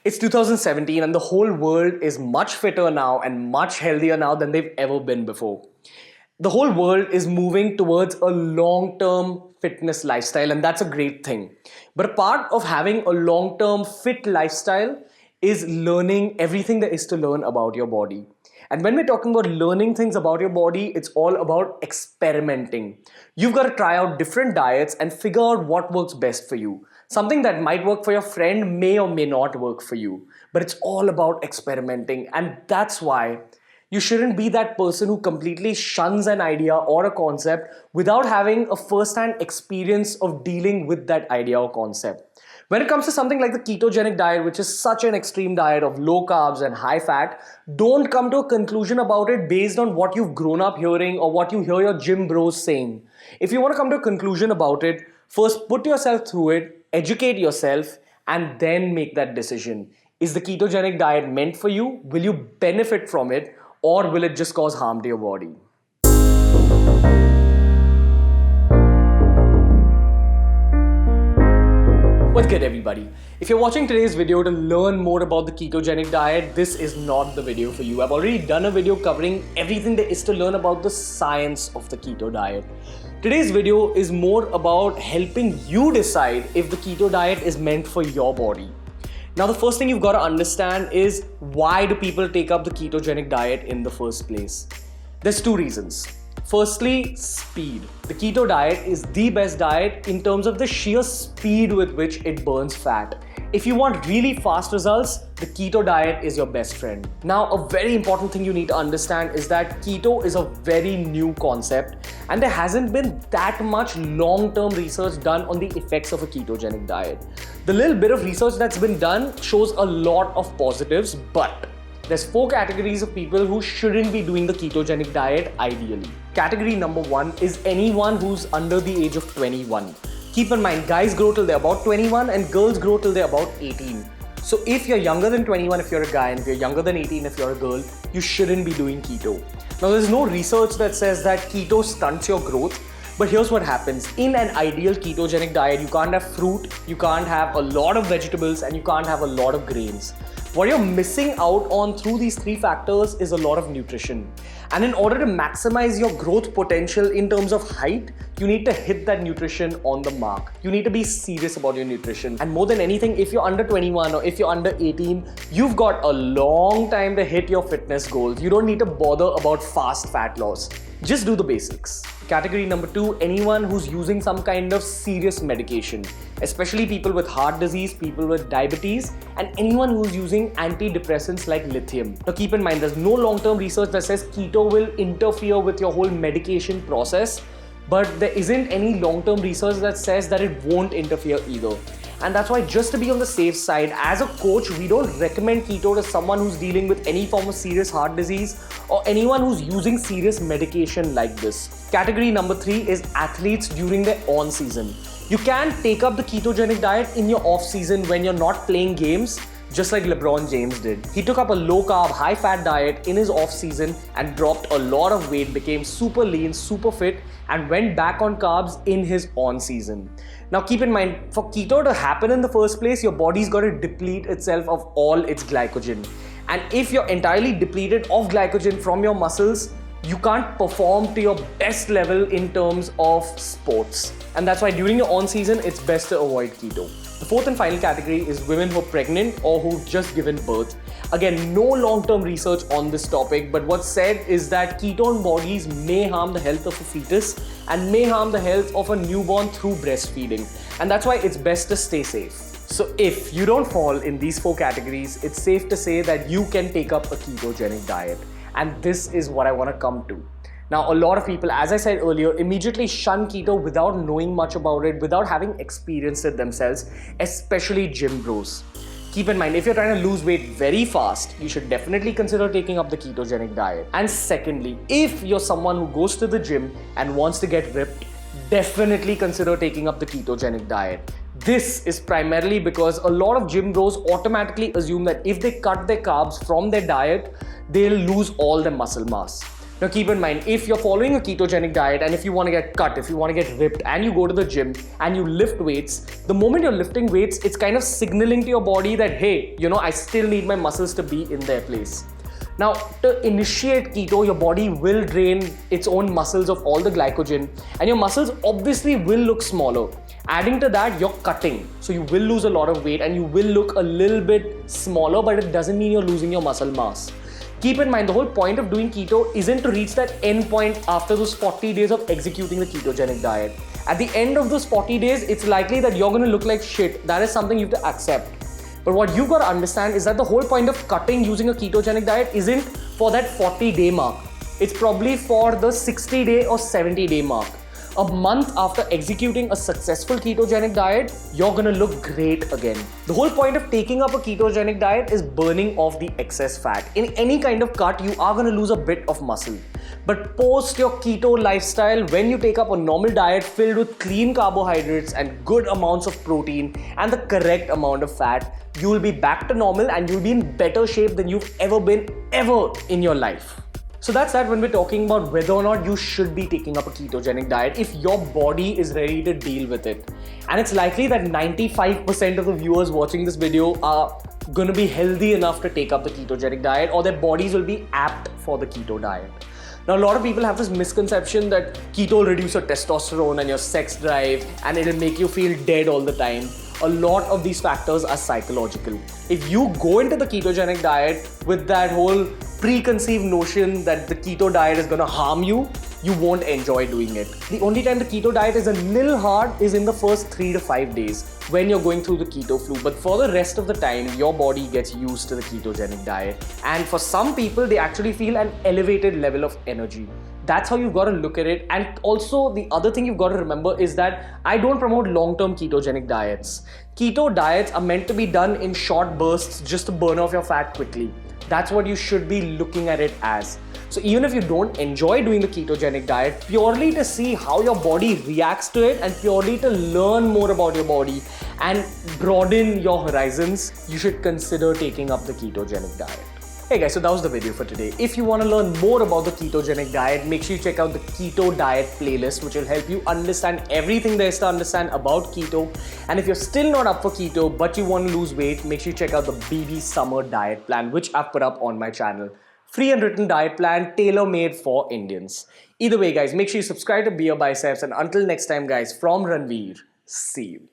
It's 2017 and the whole world is much fitter now and much healthier now than they've ever been before. The whole world is moving towards a long-term fitness lifestyle, and that's a great thing. But a part of having a long-term fit lifestyle is learning everything there is to learn about your body. And when we're talking about learning things about your body, it's all about experimenting. You've got to try out different diets and figure out what works best for you. Something that might work for your friend may or may not work for you. But it's all about experimenting. And that's why you shouldn't be that person who completely shuns an idea or a concept without having a first-hand experience of dealing with that idea or concept. When it comes to something like the ketogenic diet, which is such an extreme diet of low carbs and high fat, don't come to a conclusion about it based on what you've grown up hearing or what you hear your gym bros saying. If you want to come to a conclusion about it, first put yourself through it, educate yourself, and then make that decision. Is the ketogenic diet meant for you? Will you benefit from it? Or will it just cause harm to your body? What's good, everybody? If you're watching today's video to learn more about the ketogenic diet, this is not the video for you. I've already done a video covering everything there is to learn about the science of the keto diet. Today's video is more about helping you decide if the keto diet is meant for your body. Now, the first thing you've got to understand is why do people take up the ketogenic diet in the first place? There's two reasons. Firstly, speed. The keto diet is the best diet in terms of the sheer speed with which it burns fat. If you want really fast results, the keto diet is your best friend. Now, a very important thing you need to understand is that keto is a very new concept and there hasn't been that much long-term research done on the effects of a ketogenic diet. The little bit of research that's been done shows a lot of positives, but there's 4 categories of people who shouldn't be doing the ketogenic diet ideally. Category number 1 is anyone who's under the age of 21. Keep in mind, guys grow till they're about 21 and girls grow till they're about 18. So if you're younger than 21 if you're a guy and if you're younger than 18 if you're a girl, you shouldn't be doing keto. Now, there's no research that says that keto stunts your growth. But here's what happens. In an ideal ketogenic diet, you can't have fruit, you can't have a lot of vegetables, and you can't have a lot of grains. What you're missing out on through these 3 factors is a lot of nutrition. And in order to maximize your growth potential in terms of height, you need to hit that nutrition on the mark. You need to be serious about your nutrition. And more than anything, if you're under 21 or if you're under 18, you've got a long time to hit your fitness goals. You don't need to bother about fast fat loss. Just do the basics. Category number 2, anyone who's using some kind of serious medication, especially people with heart disease, people with diabetes, and anyone who's using antidepressants like lithium. Now, keep in mind, there's no long-term research that says keto will interfere with your whole medication process, but there isn't any long-term research that says that it won't interfere either. And that's why, just to be on the safe side, as a coach, we don't recommend keto to someone who's dealing with any form of serious heart disease or anyone who's using serious medication like this. Category number 3 is athletes during their on season. You can take up the ketogenic diet in your off season when you're not playing games, just like LeBron James did. He took up a low-carb, high-fat diet in his off-season and dropped a lot of weight, became super lean, super fit, and went back on carbs in his on-season. Now, keep in mind, for keto to happen in the first place, your body's got to deplete itself of all its glycogen. And if you're entirely depleted of glycogen from your muscles, you can't perform to your best level in terms of sports. And that's why during your on-season, it's best to avoid keto. The 4th and final category is women who are pregnant or who've just given birth. Again, no long-term research on this topic, but what's said is that ketone bodies may harm the health of a fetus and may harm the health of a newborn through breastfeeding. And that's why it's best to stay safe. So if you don't fall in these 4 categories, it's safe to say that you can take up a ketogenic diet. And this is what I want to come to. Now, a lot of people, as I said earlier, immediately shun keto without knowing much about it, without having experienced it themselves, especially gym bros. Keep in mind, if you're trying to lose weight very fast, you should definitely consider taking up the ketogenic diet. And secondly, if you're someone who goes to the gym and wants to get ripped, definitely consider taking up the ketogenic diet. This is primarily because a lot of gym bros automatically assume that if they cut their carbs from their diet, they'll lose all their muscle mass. Now keep in mind, if you're following a ketogenic diet and if you want to get cut, if you want to get ripped and you go to the gym and you lift weights, the moment you're lifting weights, it's kind of signaling to your body that, hey, I still need my muscles to be in their place. Now, to initiate keto, your body will drain its own muscles of all the glycogen and your muscles obviously will look smaller. Adding to that, you're cutting. So you will lose a lot of weight and you will look a little bit smaller, but it doesn't mean you're losing your muscle mass. Keep in mind, the whole point of doing keto isn't to reach that end point after those 40 days of executing the ketogenic diet. At the end of those 40 days, it's likely that you're going to look like shit. That is something you have to accept. But what you've got to understand is that the whole point of cutting using a ketogenic diet isn't for that 40-day mark. It's probably for the 60-day or 70-day mark. A month after executing a successful ketogenic diet, you're gonna look great again. The whole point of taking up a ketogenic diet is burning off the excess fat. In any kind of cut, you are gonna lose a bit of muscle. But post your keto lifestyle, when you take up a normal diet filled with clean carbohydrates and good amounts of protein and the correct amount of fat, you will be back to normal and you'll be in better shape than you've ever been in your life. So that's that when we're talking about whether or not you should be taking up a ketogenic diet if your body is ready to deal with it. And it's likely that 95% of the viewers watching this video are going to be healthy enough to take up the ketogenic diet, or their bodies will be apt for the keto diet. Now, a lot of people have this misconception that keto will reduce your testosterone and your sex drive and it'll make you feel dead all the time. A lot of these factors are psychological. If you go into the ketogenic diet with that whole preconceived notion that the keto diet is going to harm you, you won't enjoy doing it. The only time the keto diet is a little hard is in the first 3 to 5 days when you're going through the keto flu. But for the rest of the time, your body gets used to the ketogenic diet. And for some people, they actually feel an elevated level of energy. That's how you've got to look at it. And also the other thing you've got to remember is that I don't promote long-term ketogenic diets. Keto diets are meant to be done in short bursts just to burn off your fat quickly. That's what you should be looking at it as. So even if you don't enjoy doing the ketogenic diet, purely to see how your body reacts to it and purely to learn more about your body and broaden your horizons, you should consider taking up the ketogenic diet. Hey guys, so that was the video for today. If you want to learn more about the ketogenic diet, make sure you check out the Keto Diet playlist, which will help you understand everything there is to understand about keto. And if you're still not up for keto, but you want to lose weight, make sure you check out the BB Summer Diet Plan, which I've put up on my channel. Free and written diet plan, tailor-made for Indians. Either way, guys, make sure you subscribe to BeerBiceps. And until next time, guys, from Ranveer, see you.